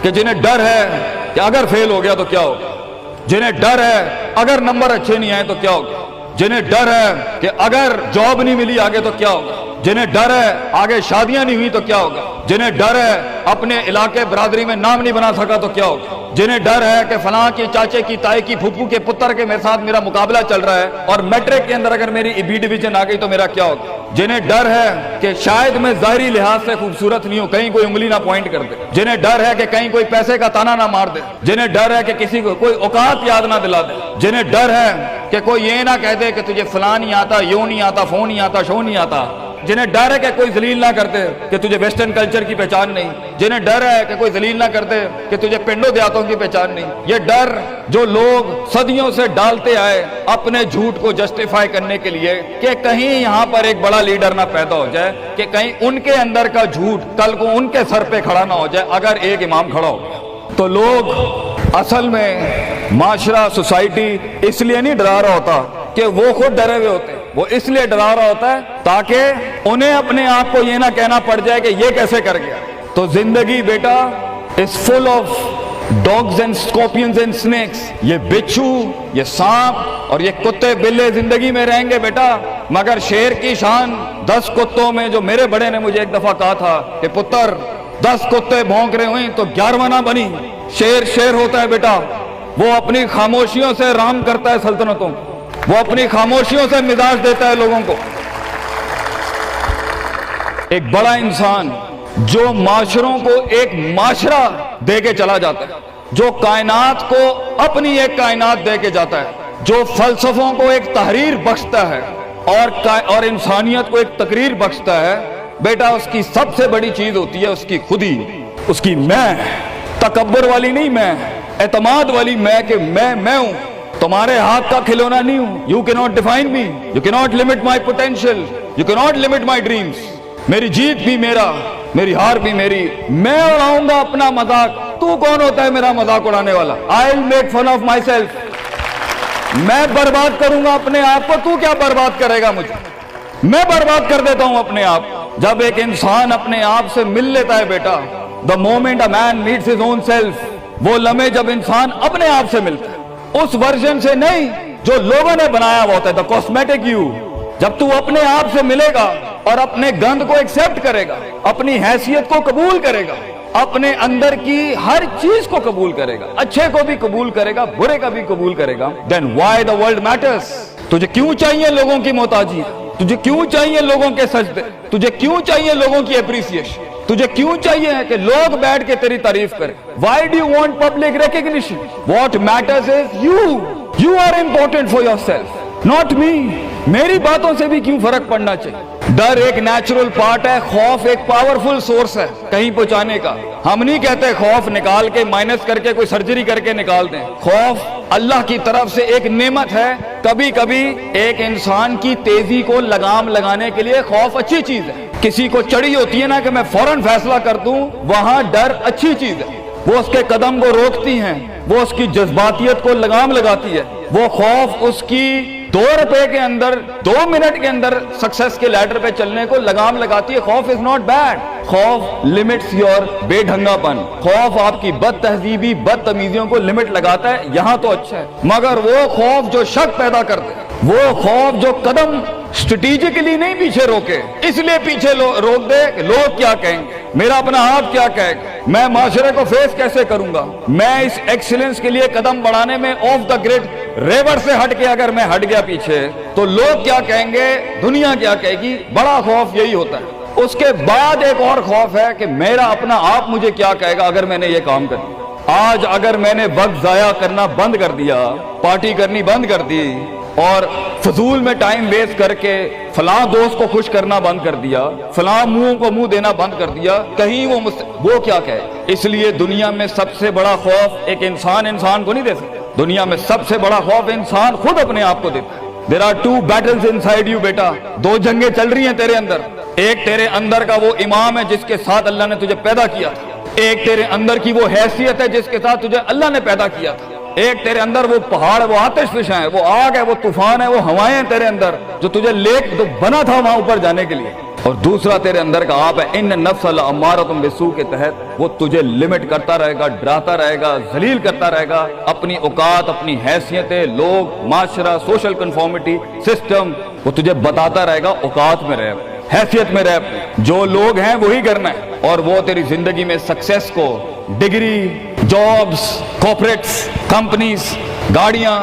کہ جنہیں ڈر ہے کہ اگر فیل ہو گیا تو کیا ہوگا، جنہیں ڈر ہے اگر نمبر اچھے نہیں آئے تو کیا ہوگا، جنہیں ڈر ہے کہ اگر جاب نہیں ملی آگے تو کیا ہوگا، جنہیں ڈر ہے آگے شادیاں نہیں ہوئی تو کیا ہوگا، جنہیں ڈر ہے اپنے علاقے برادری میں نام نہیں بنا سکا تو کیا ہوگا، جنہیں ڈر ہے کہ فلاں کی چاچے کی تائی کی پھپھو کے پتر کے میرے ساتھ میرا مقابلہ چل رہا ہے اور میٹرک کے اندر اگر میری بی ڈویژن آ گئی تو میرا کیا ہوگا، جنہیں ڈر ہے کہ شاید میں ظاہری لحاظ سے خوبصورت نہیں ہوں، کہیں کوئی انگلی نہ پوائنٹ کر دے، جنہیں ڈر ہے کہ کہیں کوئی پیسے کا تانا نہ مار دے، جنہیں ڈر ہے کہ کسی کو کوئی اوقات یاد نہ دلا دے، جنہیں ڈر ہے کہ کوئی یہ نہ کہہ دے کہ تجھے فلاں نہیں آتا، یوں نہیں آتا، فون نہیں آتا، شو نہیں آتا، جنہیں ڈر ہے کہ کوئی ذلیل نہ کرتے کہ تجھے ویسٹرن کلچر کی پہچان نہیں، جنہیں ڈر ہے کہ کوئی ذلیل نہ کرتے کہ تجھے پنڈوں دیہاتوں کی پہچان نہیں، یہ ڈر جو لوگ صدیوں سے ڈالتے آئے اپنے جھوٹ کو جسٹیفائی کرنے کے لیے کہ کہیں یہاں پر ایک بڑا لیڈر نہ پیدا ہو جائے، کہ کہیں ان کے اندر کا جھوٹ کل کو ان کے سر پہ کھڑا نہ ہو جائے اگر ایک امام کھڑا ہو گیا، تو لوگ اصل میں معاشرہ سوسائٹی اس لیے نہیں ڈرا رہا ہوتا کہ وہ خود ڈرے ہوئے ہوتے، وہ اس لیے ڈرا رہا ہوتا ہے تاکہ انہیں اپنے آپ کو یہ نہ کہنا پڑ جائے کہ یہ کیسے کر گیا۔ تو زندگی بیٹا is full of dogs and scorpions and snakes، یہ بچھو، یہ سانپ اور یہ کتے بلے زندگی میں رہیں گے بیٹا، مگر شیر کی شان 10 کتوں میں، جو میرے بڑے نے مجھے ایک دفعہ کہا تھا کہ پتر 10 کتے بھونک رہے ہوئیں تو 11واں نہ بنی، شیر شیر ہوتا ہے بیٹا، وہ اپنی خاموشیوں سے رام کرتا ہے سلطنتوں، وہ اپنی خاموشیوں سے مزاج دیتا ہے لوگوں کو۔ ایک بڑا انسان جو معاشروں کو ایک معاشرہ دے کے چلا جاتا ہے، جو کائنات کو اپنی ایک کائنات دے کے جاتا ہے، جو فلسفوں کو ایک تحریر بخشتا ہے اور انسانیت کو ایک تقریر بخشتا ہے، بیٹا اس کی سب سے بڑی چیز ہوتی ہے اس کی خودی، اس کی میں، تکبر والی نہیں میں، اعتماد والی میں کہ میں ہوں، تمہارے ہاتھ کا کھلونا نہیں ہوں، you cannot define me, you cannot limit my potential, you cannot limit my dreams، میری جیت بھی میرا، میری ہار بھی میری، میں اڑاؤں گا اپنا مذاق، تو کون ہوتا ہے میرا مذاق اڑانے والا، I'll make fun of myself، میں برباد کروں گا اپنے آپ کو، تو کیا برباد کرے گا مجھے، میں برباد کر دیتا ہوں اپنے آپ۔ جب ایک انسان اپنے آپ سے مل لیتا ہے بیٹا، the moment a man meets his own self، وہ لمحے جب انسان اپنے آپ سے ملتا ہے، اس ورژن سے نہیں جو لوگوں نے بنایا ہوا ہوتا ہے، the cosmetic you، جب تو اپنے آپ سے ملے گا اور اپنے گند کو ایکسپٹ کرے گا، اپنی حیثیت کو قبول کرے گا، اپنے اندر کی ہر چیز کو قبول کرے گا، اچھے کو بھی قبول کرے گا، برے کا بھی قبول کرے گا، then why the world matters، تجھے کیوں چاہیے لوگوں کی محتاجی، تجھے کیوں چاہیے لوگوں کے سجدے، تجھے کیوں چاہیے لوگوں کی اپریسیشن، تجھے کیوں چاہیے کہ لوگ بیٹھ کے تیری تعریف کریں، why do you want public recognition، what matters is you are important for yourself، not me، میری باتوں سے بھی کیوں فرق پڑنا چاہیے۔ ڈر ایک نیچرل پارٹ ہے، خوف ایک پاورفل سورس ہے کہیں پہنچانے کا، ہم نہیں کہتے خوف نکال کے مائنس کر کے کوئی سرجری کر کے نکال دیں، خوف اللہ کی طرف سے ایک نعمت ہے، کبھی کبھی ایک انسان کی تیزی کو لگام لگانے کے لیے خوف اچھی چیز ہے، کسی کو چڑھی ہوتی ہے نا کہ میں فوراً فیصلہ کر دوں، وہاں ڈر اچھی چیز ہے، وہ اس کے قدم کو روکتی ہیں، وہ اس کی جذباتیت کو لگام لگاتی ہے، وہ خوف اس کی 2 روپے کے اندر 2 منٹ کے اندر سکسس کے لیڈر پہ چلنے کو لگام لگاتی ہے۔ خوف از ناٹ بیڈ، خوف لمٹس یور بے ڈھنگا پن، خوف آپ کی بد تہذیبی بد تمیزیوں کو لمٹ لگاتا ہے، یہاں تو اچھا ہے، مگر وہ خوف جو شک پیدا کرتے، وہ خوف جو قدم اسٹریٹجکلی نہیں پیچھے روکے، اس لیے پیچھے روک دے کہ لوگ کیا کہیں گے، میرا اپنا آپ کیا کہے گا، میں معاشرے کو فیس کیسے کروں گا، میں اس ایکسیلنس کے لیے قدم بڑھانے میں آف دا گریڈ ریور سے ہٹ کے اگر میں ہٹ گیا پیچھے تو لوگ کیا کہیں گے، دنیا کیا کہے گی، بڑا خوف یہی ہوتا ہے۔ اس کے بعد ایک اور خوف ہے کہ میرا اپنا آپ مجھے کیا کہے گا اگر میں نے یہ کام کر دیا۔ آج اگر میں نے وقت ضائع کرنا بند کر دیا، پارٹی کرنی بند کر دی اور فضول میں ٹائم ویسٹ کر کے فلاں دوست کو خوش کرنا بند کر دیا، فلاں منہ کو منہ دینا بند کر دیا، کہیں وہ کیا کہے۔ اس لیے دنیا میں سب سے بڑا خوف ایک انسان کو نہیں دے سکتا، دنیا میں سب سے بڑا خوف انسان خود اپنے آپ کو دیتا ہے۔ There are 2 battles inside you بیٹا، 2 جنگیں چل رہی ہیں تیرے اندر، ایک تیرے اندر کا وہ امام ہے جس کے ساتھ اللہ نے تجھے پیدا کیا تھا، ایک تیرے اندر کی وہ حیثیت ہے جس کے ساتھ تجھے اللہ نے پیدا کیا تھا، ایک تیرے اندر وہ پہاڑ، وہ آتش فشاں ہے، وہ آگ ہے، وہ طوفان ہے، وہ ہوائیں ہیں تیرے اندر جو تجھے تو بنا تھا وہاں اوپر جانے کے لیے۔ اور دوسرا تیرے اندر کا آپ ہے ان نفس لامارۃ بالسوء کے تحت وہ تجھے لمٹ کرتا رہے گا، ڈراتا رہے گا، ذلیل کرتا رہے گا، اپنی اوقات، اپنی حیثیتیں، لوگ، معاشرہ، سوشل کنفارمیٹی، سسٹم، وہ تجھے بتاتا رہے گا اوقات میں رہ، حیثیت میں رہ، جو لوگ ہیں وہی کرنا ہے، اور وہ تیری زندگی میں سکسیس کو، ڈگری، جابز، کارپوریٹس، کمپنیز، گاڑیاں،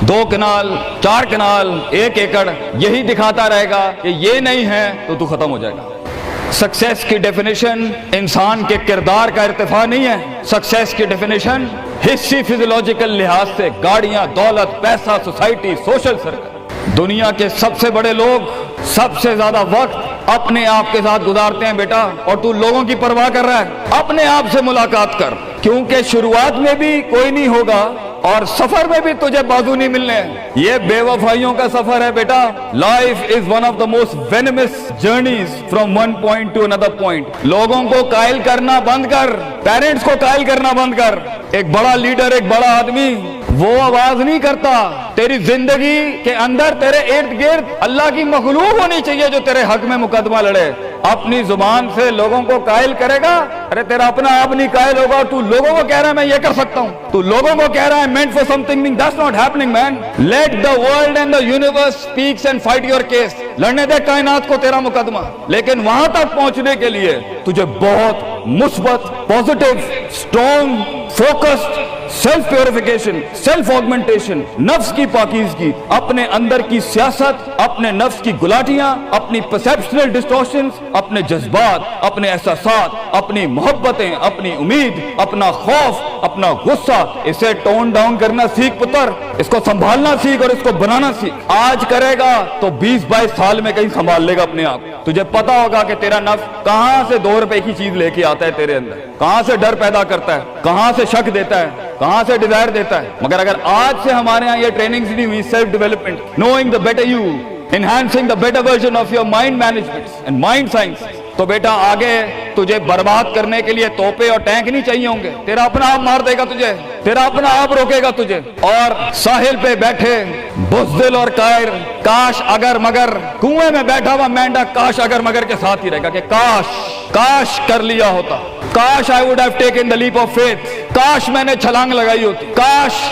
2 کنال، 4 کنال، 1 ایکڑ، یہی دکھاتا رہے گا کہ یہ نہیں ہے تو ختم ہو جائے گا۔ سکسیس کی ڈیفینیشن انسان کے کردار کا ارتفاع نہیں ہے، سکسیس کی ڈیفینیشن حصی فزیولوجیکل لحاظ سے گاڑیاں، دولت، پیسہ، سوسائٹی، سوشل سرکل۔ دنیا کے سب سے بڑے لوگ سب سے زیادہ وقت اپنے آپ کے ساتھ گزارتے ہیں بیٹا، اور تو لوگوں کی پرواہ کر رہا ہے؟ اپنے آپ سے ملاقات کر، کیونکہ شروعات میں بھی کوئی نہیں ہوگا اور سفر میں بھی تجھے بازو نہیں ملنے، یہ بے وفائیوں کا سفر ہے بیٹا۔ Life is one of the most venomous journeys from one point to another point. لوگوں کو قائل کرنا بند کر، پیرنٹس کو قائل کرنا بند کر۔ ایک بڑا لیڈر، ایک بڑا آدمی وہ آواز نہیں کرتا، تیری زندگی کے اندر تیرے ارد گرد اللہ کی مخلوق ہونی چاہیے جو تیرے حق میں مقدمہ لڑے۔ اپنی زبان سے لوگوں کو قائل کرے گا، ارے تیرا اپنا آپ نہیں قائل ہوگا، تو لوگوں کو کہہ رہا ہے میں یہ کر سکتا ہوں، تو لوگوں کو کہہ رہا ہے meant for something, that's not happening man. Let the world and the universe speaks and fight your case. لڑنے دے کائنات کو تیرا مقدمہ، لیکن وہاں تک پہنچنے کے لیے تجھے بہت مثبت، positive, strong, focused, self purification, self augmentation, نفس کی پاکیزگی، اپنے اندر کی سیاست، اپنے نفس کی گلاٹیاں، اپنی پرسیپشنل ڈسٹورشنز، اپنے جذبات، اپنے احساسات، اپنی محبتیں، اپنی امید، اپنا خوف، اپنا غصہ، اسے ٹون ڈاؤن کرنا سیکھ پتر، اس کو سنبھالنا سیکھ اور اس کو بنانا سیکھ۔ آج کرے گا تو 20-22 سال میں کہیں سنبھال لے گا اپنے آپ۔ تجھے پتا ہوگا کہ تیرا نفس کہاں سے 2 روپے کی چیز لے کے آتا ہے تیرے اندر، کہاں سے ڈر پیدا کرتا ہے، کہاں سے شک دیتا ہے، کہاں سے ڈیزائر دیتا ہے۔ مگر اگر آج سے ہمارے ہاں یہ ٹریننگز نہیں ہوئی، self development, knowing the better you, enhancing the better version of your mind management and mind science, تو بیٹا آگے تجھے برباد کرنے کے لیے توپے اور ٹینک نہیں چاہیے ہوں گے، تیرا اپنا آپ مار دے گا تجھے، تیرا اپنا آپ روکے گا تجھے۔ اور ساحل پہ بیٹھے بزدل اور قائر، کاش اگر مگر، کنویں میں بیٹھا ہوا مینڈا کاش اگر مگر کے ساتھ ہی رہے گا کہ کاش کر لیا ہوتا، کاش I would have taken the leap of faith، کاش میں نے چھلانگ لگائی ہوتی، کاش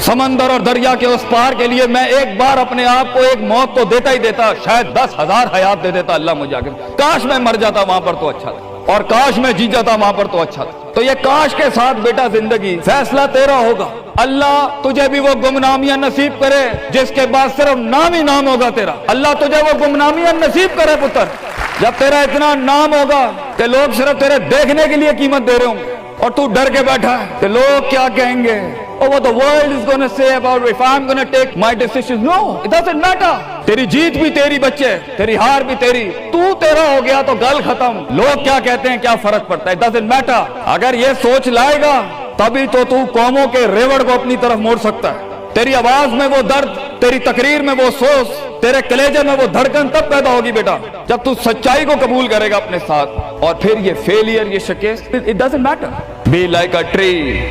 سمندر اور دریا کے اس پار کے لیے میں ایک بار اپنے آپ کو ایک موت تو دیتا ہی دیتا، شاید 10,000 حیات دے دیتا اللہ مجھے آگے، کاش میں مر جاتا وہاں پر تو اچھا تھا، اور کاش میں جی جاتا وہاں پر تو اچھا تھا۔ تو یہ کاش کے ساتھ بیٹا زندگی، فیصلہ تیرا ہوگا۔ اللہ تجھے بھی وہ گمنامیاں نصیب کرے جس کے بعد صرف نام ہی نام ہوگا تیرا، اللہ تجھے وہ گمنامیاں نصیب کرے پتر، جب تیرا اتنا نام ہوگا کہ لوگ صرف تیرے دیکھنے کے لیے قیمت دے رہے ہوں گے، اور تو ڈر کے بیٹھا ہے کہ لوگ کیا کہیں گے، oh what the world is going to say about if I'm going to take my decisions. No, it doesn't matter. تیری جیت بھی تیری بچے، تیری ہار بھی تیری، تو تیرا ہو گیا تو گل ختم، لوگ کیا کہتے ہیں کیا فرق پڑتا ہے، it doesn't matter۔ اگر یہ سوچ لائے گا تبھی تو قوموں کے ریوڑ کو اپنی طرف موڑ سکتا ہے۔ تیری آواز میں وہ درد، تیری تقریر میں وہ سوز، تیرے کلیجے میں وہ دھڑکن تب پیدا ہوگی بیٹا جب تو سچائی کو قبول کرے گا اپنے ساتھ، اور پھر یہ فیلئر، یہ شکست، it doesn't matter۔ Be like a tree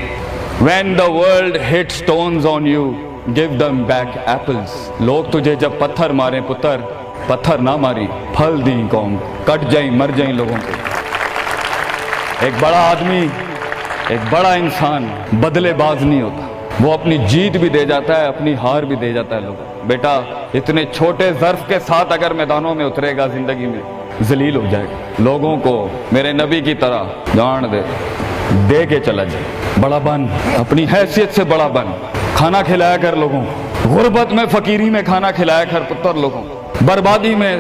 when the world hits stones on you, give them back apples۔ لوگ تجھے جب پتھر ماریں پتر، پتھر نہ ماری، پھل دیں قوم، کٹ جائیں مر جائیں لوگوں کو۔ ایک بڑا آدمی، ایک بڑا انسان بدلے باز نہیں ہوتا، وہ اپنی جیت بھی دے جاتا ہے، اپنی ہار بھی دے جاتا ہے لوگوں۔ بیٹا اتنے چھوٹے ظرف کے ساتھ اگر میدانوں میں اترے گا زندگی میں، ذلیل ہو جائے گا، لوگوں کو میرے نبی کی طرح جان دے کے چلا جائے، بڑا بن، اپنی حیثیت سے بڑا بن، کھانا کھلایا کر لوگوں، غربت میں فقیری میں کھانا کھلایا کر پتر لوگوں، بربادی میں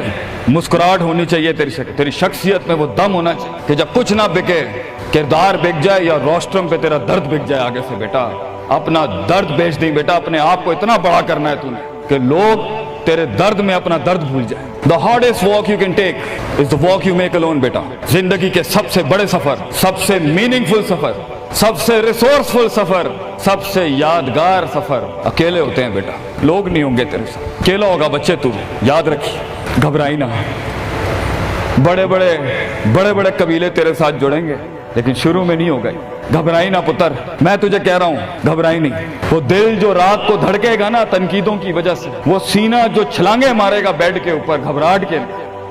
مسکراہٹ ہونی چاہیے تیری شخصیت میں وہ دم ہونا چاہیے کہ جب کچھ نہ بکے، کردار بک جائے یا روسٹرم پہ تیرا درد بک جائے آگے سے، بیٹا اپنا درد بیچ دیں بیٹا، اپنے آپ کو اتنا بڑا کرنا ہے تو نے کہ لوگ تیرے درد میں اپنا درد بھول جائے۔ The hardest walk you can take is the walk you make alone بیٹا۔ زندگی کے سب سے بڑے سفر، سب سے میننگ فل سفر، سب سے ریسورسفل سفر، سب سے یادگار سفر اکیلے ہوتے ہیں بیٹا، لوگ نہیں ہوں گے تیرے ساتھ، اکیلا ہوگا بچے تو، یاد رکھی، گھبرائی نہ۔ بڑے بڑے قبیلے تیرے ساتھ جڑیں گے لیکن شروع میں نہیں ہو گئے، گھبرائی نہ پتر، میں تجھے کہہ رہا ہوں گھبرائی نہیں۔ وہ دل جو رات کو دھڑکے گا نا تنقیدوں کی وجہ سے، وہ سینہ جو چھلانگے مارے گا بیڈ کے اوپر گھبراہٹ کے،